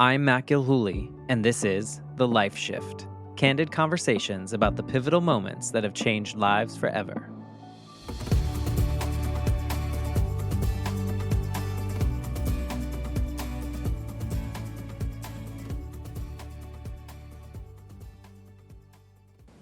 I'm Matt Gilhooly, and this is The Life Shift, candid conversations about the pivotal moments that have changed lives forever.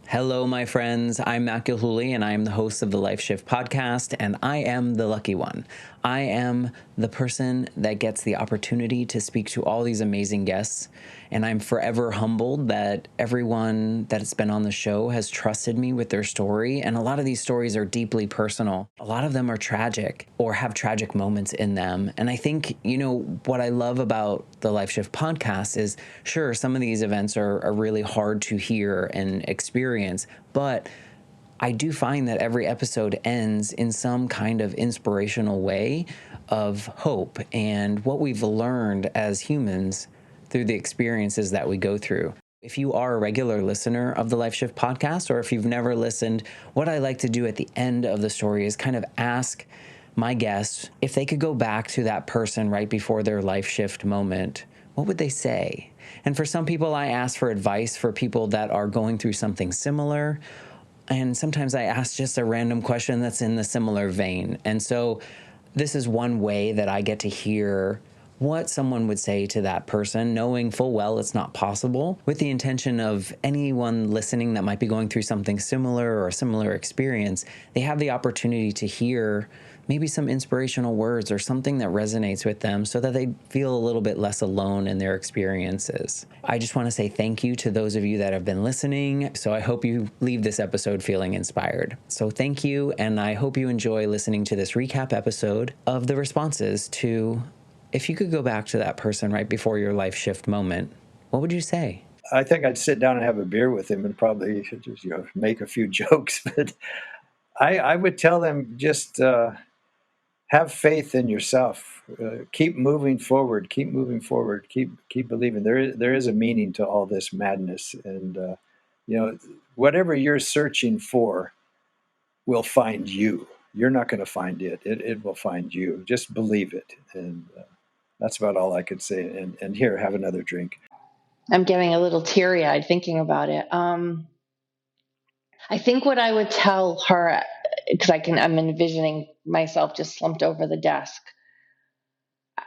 Hello, my friends. I'm Matt Gilhooly, and I am the host of the Life Shift podcast, and I am the lucky one. I am the person that gets the opportunity to speak to all these amazing guests, and I'm forever humbled that everyone that's been on the show has trusted me with their story, and a lot of these stories are deeply personal. A lot of them are tragic or have tragic moments in them, and I think, what I love about the Life Shift podcast is, sure, some of these events are really hard to hear and experience, but I do find that every episode ends in some kind of inspirational way of hope and what we've learned as humans through the experiences that we go through. If you are a regular listener of the Life Shift podcast, or if you've never listened, what I like to do at the end of the story is kind of ask my guests if they could go back to that person right before their life shift moment, what would they say? And for some people, I ask for advice for people that are going through something similar. And sometimes I ask just a random question that's in the similar vein. And so this is one way that I get to hear what someone would say to that person, knowing full well it's not possible, with the intention of anyone listening that might be going through something similar or a similar experience, they have the opportunity to hear maybe some inspirational words or something that resonates with them so that they feel a little bit less alone in their experiences. I just want to say thank you to those of you that have been listening. So I hope you leave this episode feeling inspired. So thank you, and I hope you enjoy listening to this recap episode of the responses to, if you could go back to that person right before your life shift moment, what would you say? I think I'd sit down and have a beer with him and probably just make a few jokes. But I would tell them just have faith in yourself. Keep moving forward. Keep moving forward. Keep believing. There is a meaning to all this madness, and whatever you're searching for will find you. You're not going to find it. It will find you. Just believe it, and that's about all I could say. And here, have another drink. I'm getting a little teary-eyed thinking about it. I think what I would tell her, because I'm envisioning myself just slumped over the desk.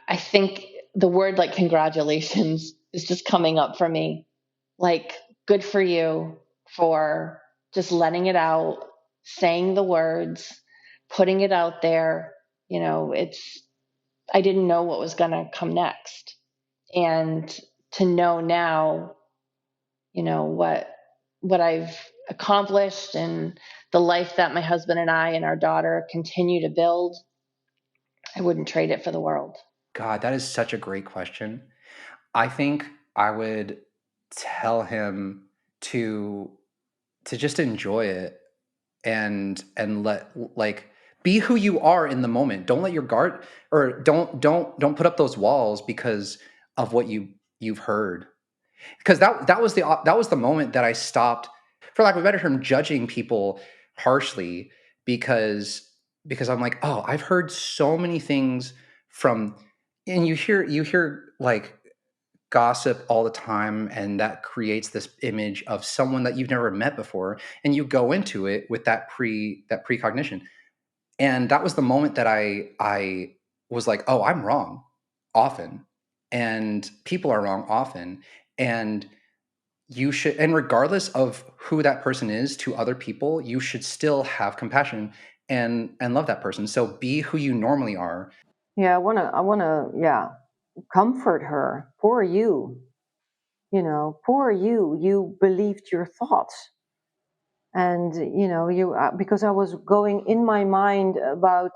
I think the word like congratulations is just coming up for me. Like, good for you for just letting it out, saying the words, putting it out there. I didn't know what was going to come next. And to know now, what I've accomplished and the life that my husband and I and our daughter continue to build, I wouldn't trade it for the world. God, that is such a great question. I think I would tell him to just enjoy it and let, like, be who you are in the moment. Don't let your guard, or don't put up those walls because of what you've heard. Because that was the moment that I stopped, for lack of a better term, judging people harshly, because I'm like, oh, I've heard so many things from, and you hear like gossip all the time, and that creates this image of someone that you've never met before, and you go into it with that precognition. And that was the moment that I was like, oh, I'm wrong often, and people are wrong often, and you should, and regardless of who that person is to other people, you should still have compassion and love that person. So be who you normally are. Yeah, I wanna comfort her. Poor you. Poor you. You believed your thoughts. And, because I was going in my mind about,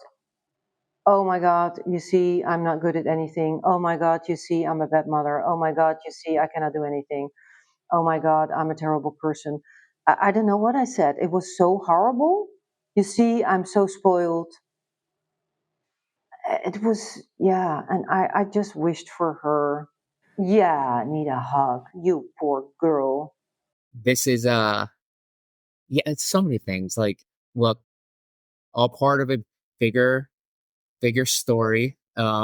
oh my God, you see, I'm not good at anything. Oh my God, you see, I'm a bad mother. Oh my God, you see, I cannot do anything. Oh my God, I'm a terrible person. I don't know what I said. It was so horrible. You see, I'm so spoiled. It was, and I just wished for her, need a hug, you poor girl. This is, it's so many things. Like, look, all part of a bigger story.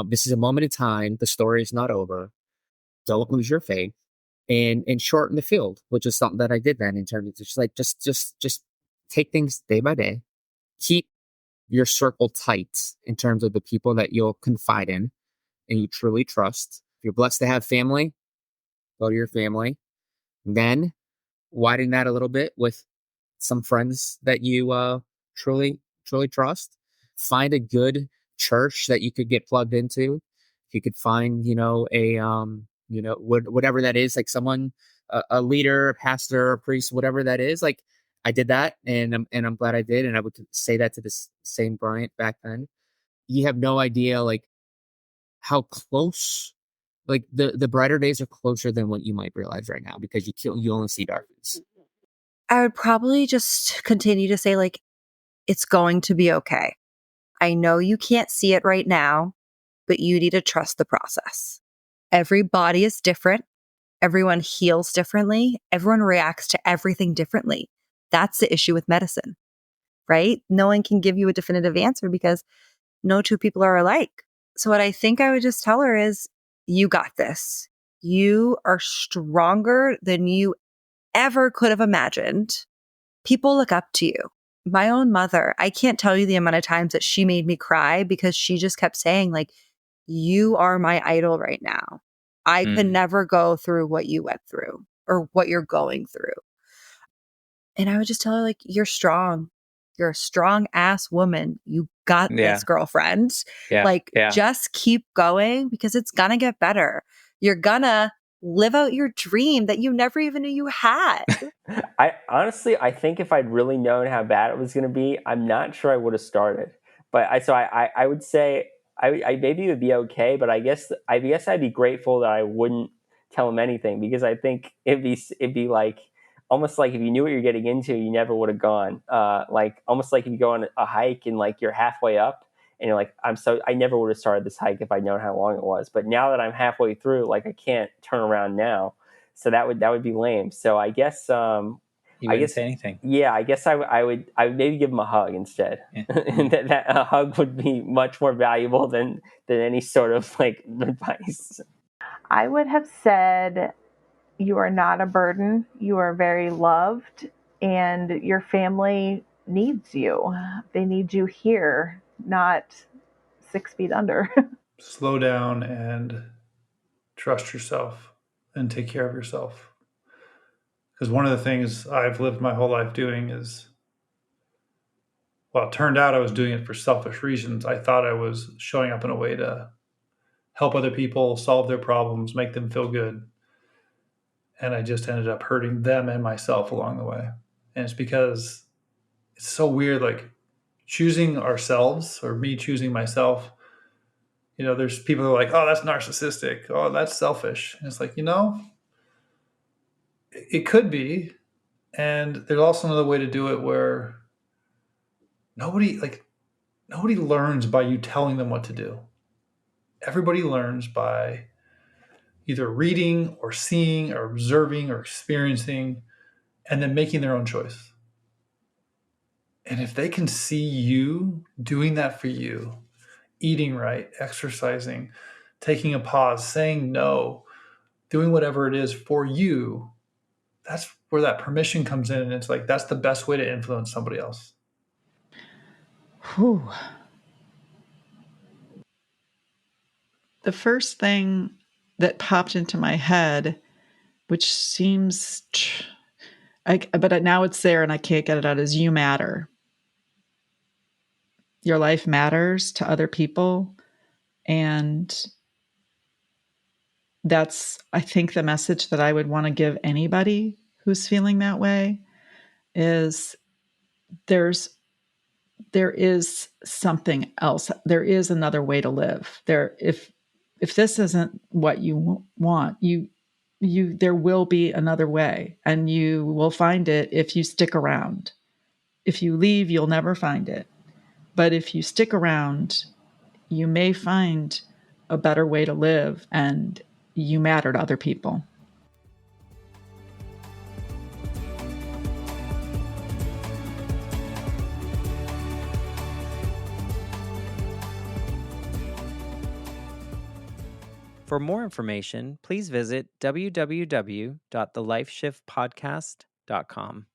This is a moment in time. The story is not over. don't lose your faith, and shorten the field, which is something that I did then in terms of just like, just take things day by day, keep your circle tight in terms of the people that you'll confide in and you truly trust. If you're blessed to have family, go to your family. Then widen that a little bit with some friends that you truly trust. Find a good church that you could get plugged into. If you could find, whatever that is, like someone, a leader, a pastor, a priest, whatever that is. Like I did that, and I'm glad I did. And I would say that to this same Bryant back then. You have no idea, like how close. Like the brighter days are closer than what you might realize right now, because you only see darkness. I would probably just continue to say, like, it's going to be okay. I know you can't see it right now, but you need to trust the process. Every body is different. Everyone heals differently. Everyone reacts to everything differently. That's the issue with medicine, right? No one can give you a definitive answer because no two people are alike. So what I think I would just tell her is, you got this. You are stronger than you ever could have imagined. People look up to you. My own mother, I can't tell you the amount of times that she made me cry because she just kept saying, like, you are my idol right now. I could never go through what you went through or what you're going through. And I would just tell her, like, you're strong. You're a strong ass woman. You got this, girlfriend. Just keep going because it's gonna get better. You're gonna live out your dream that you never even knew you had. I honestly, I think if I'd really known how bad it was going to be, I'm not sure I would have started. But I would say I maybe it would be okay. But I guess I'd be grateful that I wouldn't tell him anything, because I think it'd be like almost like if you knew what you're getting into, you never would have gone. Like almost like if you go on a hike and like you're halfway up and you're like, I never would have started this hike if I'd known how long it was. But now that I'm halfway through, like I can't turn around now. So that would be lame. So I guess You wouldn't say anything. Yeah, I guess I would maybe give him a hug instead. Yeah. that a hug would be much more valuable than any sort of like advice. I would have said, you are not a burden. You are very loved, and your family needs you. They need you here, not 6 feet under. Slow down and trust yourself and take care of yourself. Because one of the things I've lived my whole life doing is, well, it turned out I was doing it for selfish reasons. I thought I was showing up in a way to help other people solve their problems, make them feel good. And I just ended up hurting them and myself along the way. And it's because it's so weird, like choosing ourselves, or me choosing myself. You know, there's people who are like, oh, that's narcissistic. Oh, that's selfish. And it's like, it could be. And there's also another way to do it where nobody learns by you telling them what to do. Everybody learns by either reading or seeing or observing or experiencing and then making their own choice. And if they can see you doing that for you, eating right, exercising, taking a pause, saying no, doing whatever it is for you, that's where that permission comes in. And it's like, that's the best way to influence somebody else. Whew. The first thing that popped into my head, which seems, but now it's there and I can't get it out, is you matter. Your life matters to other people. And that's, I think, the message that I would want to give anybody who's feeling that way is there is something else. There is another way to live. If this isn't what you want, there will be another way, and you will find it if you stick around. If you leave, you'll never find it. But if you stick around, you may find a better way to live, and you matter to other people. For more information, please visit www.thelifeshiftpodcast.com.